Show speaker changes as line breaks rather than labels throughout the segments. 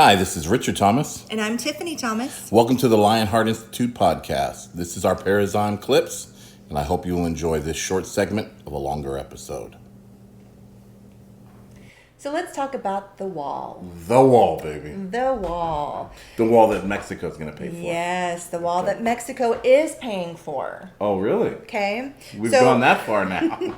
Hi, this is Richard Thomas.
And I'm Tiffany Thomas.
Welcome to the Thelionheartinstitute podcast. This is our Perazim clips, and I hope you will enjoy this short segment of a longer episode.
So let's talk about the wall.
The wall, baby.
The wall.
The wall that Mexico's going to pay for.
Yes, the wall that Mexico is paying for.
Oh, really?
Okay.
We've gone that far now.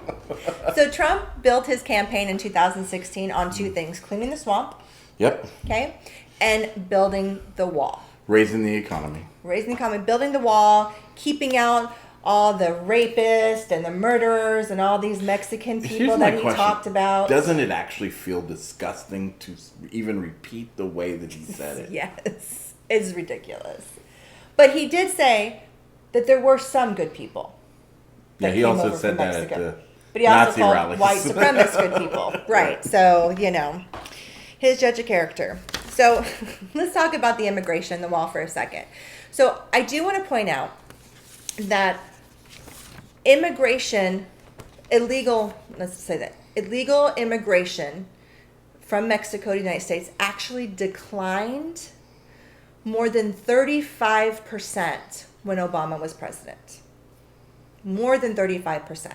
So Trump built his campaign in 2016 on two things: cleaning the swamp.
Yep.
Okay. And building the wall.
Raising the economy.
Building the wall, keeping out all the rapists and the murderers and all these Mexican people that he talked about.
Doesn't it actually feel disgusting to even repeat the way that he said it?
Yes. It's ridiculous. But he did say that there were some good people.
Yeah, he also said that at the
but he
Nazi
also called
rallies.
white supremacist good people. Right. So, his judge of character. So let's talk about the immigration, the wall for a second. So I do want to point out that illegal immigration from Mexico to the United States actually declined more than 35% when Obama was president. More than 35%.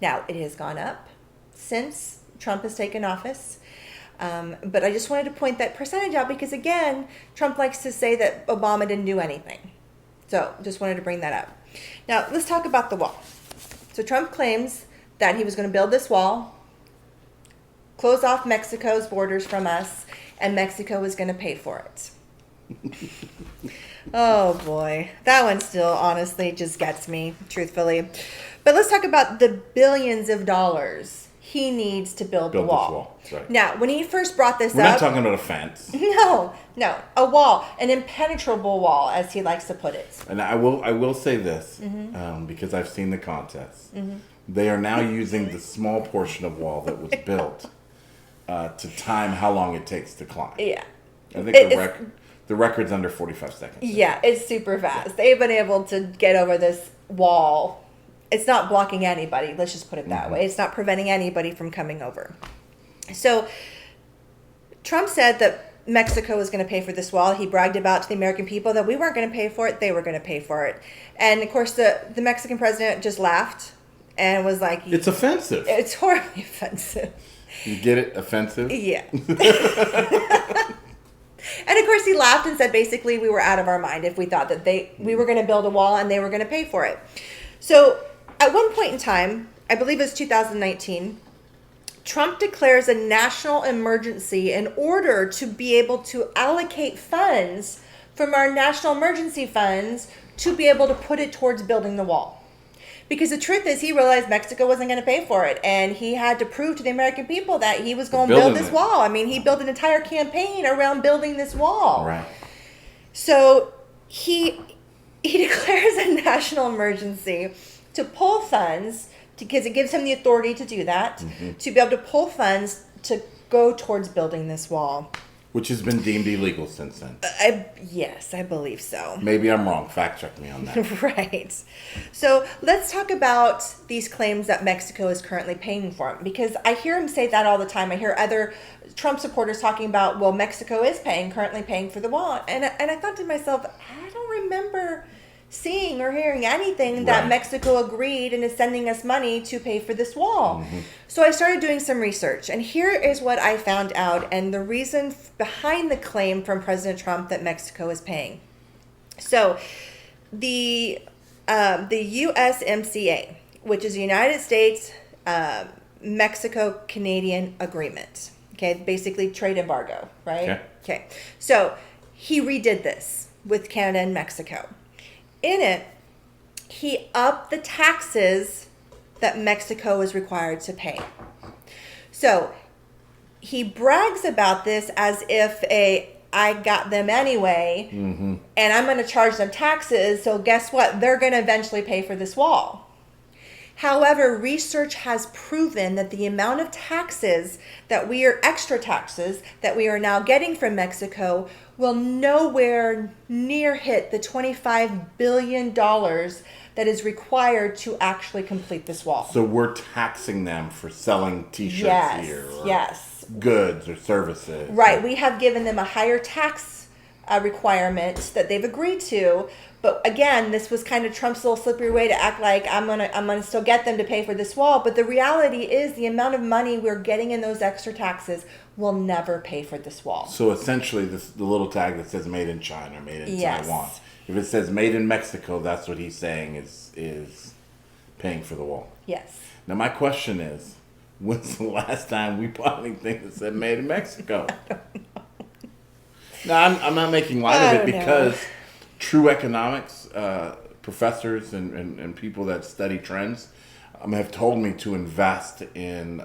Now, it has gone up since Trump has taken office. But I just wanted to point that percentage out because, again, Trump likes to say that Obama didn't do anything. So just wanted to bring that up. Now, let's talk about the wall. So Trump claims that he was going to build this wall, close off Mexico's borders from us, and Mexico was going to pay for it. Oh, boy. That one still, honestly, just gets me, truthfully. But let's talk about the billions of dollars he needs to build the wall.
Right.
Now, when he first brought this
We're not talking about a fence.
No, a wall, an impenetrable wall, as he likes to put it.
And I will say this, because I've seen the contests. They are now using the small portion of wall that was built to time how long it takes to climb.
Yeah.
I think the record's under 45 seconds.
Yeah, it's super fast. They've been able to get over this wall. It's not blocking anybody. Let's just put it that way. It's not preventing anybody from coming over. So Trump said that Mexico was going to pay for this wall. He bragged about to the American people that we weren't going to pay for it. They were going to pay for it. And, of course, the Mexican president just laughed and was like...
It's offensive.
It's horribly offensive.
You get it? Offensive?
Yeah. And, of course, he laughed and said basically we were out of our mind if we thought that we were going to build a wall and they were going to pay for it. So... at one point in time, I believe it was 2019, Trump declares a national emergency in order to be able to allocate funds from our national emergency funds to be able to put it towards building the wall. Because the truth is, he realized Mexico wasn't going to pay for it, and he had to prove to the American people that he was going to build this wall. I mean, he built an entire campaign around building this wall.
Right.
So he declares a national emergency to pull funds, because it gives him the authority to do that, to be able to pull funds to go towards building this wall.
Which has been deemed illegal since then.
Yes, I believe so.
Maybe I'm wrong. Fact check me on that.
Right. So let's talk about these claims that Mexico is currently paying for him, because I hear him say that all the time. I hear other Trump supporters talking about, well, Mexico is currently paying for the wall. And I thought to myself, I don't remember seeing or hearing anything that Mexico agreed and is sending us money to pay for this wall. So I started doing some research, and here is what I found out and the reason behind the claim from President Trump that Mexico is paying. So the USMCA, which is the United States Mexico-Canadian Agreement, okay, basically trade embargo, right? Okay. So he redid this with Canada and Mexico. In it, he upped the taxes that Mexico is required to pay. So he brags about this as if I got them anyway, and I'm going to charge them taxes, so guess what? They're going to eventually pay for this wall. However, research has proven that the amount of extra taxes that we are now getting from Mexico will nowhere near hit the $25 billion that is required to actually complete this wall.
So we're taxing them for selling T-shirts here.
Yes.
goods or services.
Right. We have given them a higher tax requirement that they've agreed to. But again, this was kind of Trump's little slippery way to act like I'm gonna still get them to pay for this wall. But the reality is the amount of money we're getting in those extra taxes will never pay for this wall.
So essentially, the little tag that says "Made in China," "Made in
Yes.
Taiwan." If it says "Made in Mexico," that's what he's saying is paying for the wall.
Yes.
Now my question is, when's the last time we bought anything that said "Made in Mexico"? No, I'm not making light of it because true economics professors and people that study trends have told me to invest in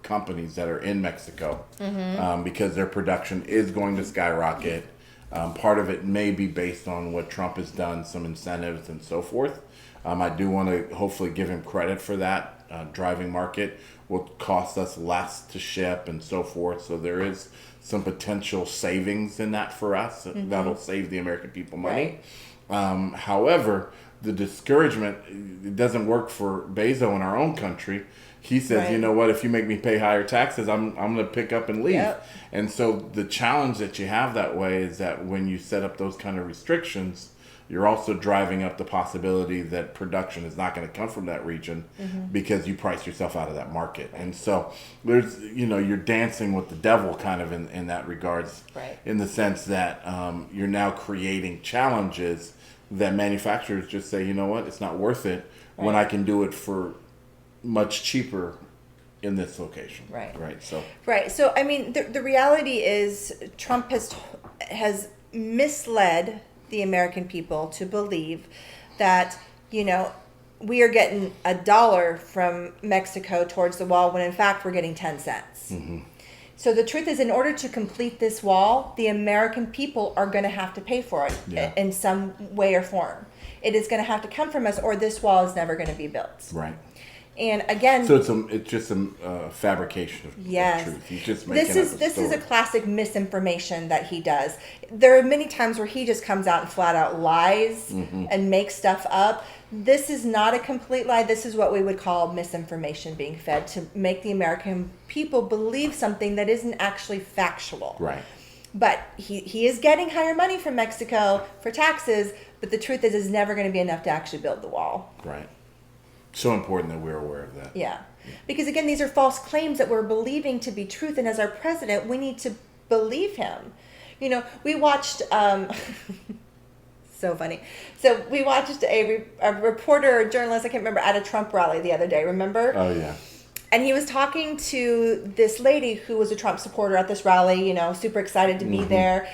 companies that are in Mexico because their production is going to skyrocket. Part of it may be based on what Trump has done, some incentives and so forth. I do want to hopefully give him credit for that. Driving market will cost us less to ship and so forth. So there is some potential savings in that for us. That'll save the American people money.
Right.
However, the discouragement, it doesn't work for Bezos in our own country. He says,
Right.
you know what, if you make me pay higher taxes, I'm going to pick up and leave.
Yep.
And so the challenge that you have that way is that when you set up those kind of restrictions, you're also driving up the possibility that production is not going to come from that region because you price yourself out of that market. And so there's, you're dancing with the devil kind of in that regards,
Right.
in the sense that you're now creating challenges that manufacturers just say, you know what, it's not worth it when I can do it for much cheaper in this location.
Right.
Right. So.
Right. So I mean, the reality is Trump has misled the American people to believe that we are getting $1 from Mexico towards the wall when in fact we're getting 10 cents. So the truth is, in order to complete this wall, the American people are going to have to pay for it in some way or form. It is going to have to come from us, or this wall is never going to be built.
Right.
And again,
So it's just a fabrication of truth. He's just making
this is a classic misinformation that he does. There are many times where he just comes out and flat out lies and makes stuff up. This is not a complete lie. This is what we would call misinformation being fed to make the American people believe something that isn't actually factual.
Right.
But he is getting higher money from Mexico for taxes, but the truth is it's never going to be enough to actually build the wall.
Right. So important that we're aware of that.
Yeah. Because again, these are false claims that we're believing to be truth, and as our president, we need to believe him. We watched so funny. So we watched a reporter, a journalist, I can't remember, at a Trump rally the other day, remember?
Oh, yeah.
And he was talking to this lady who was a Trump supporter at this rally, super excited to be there.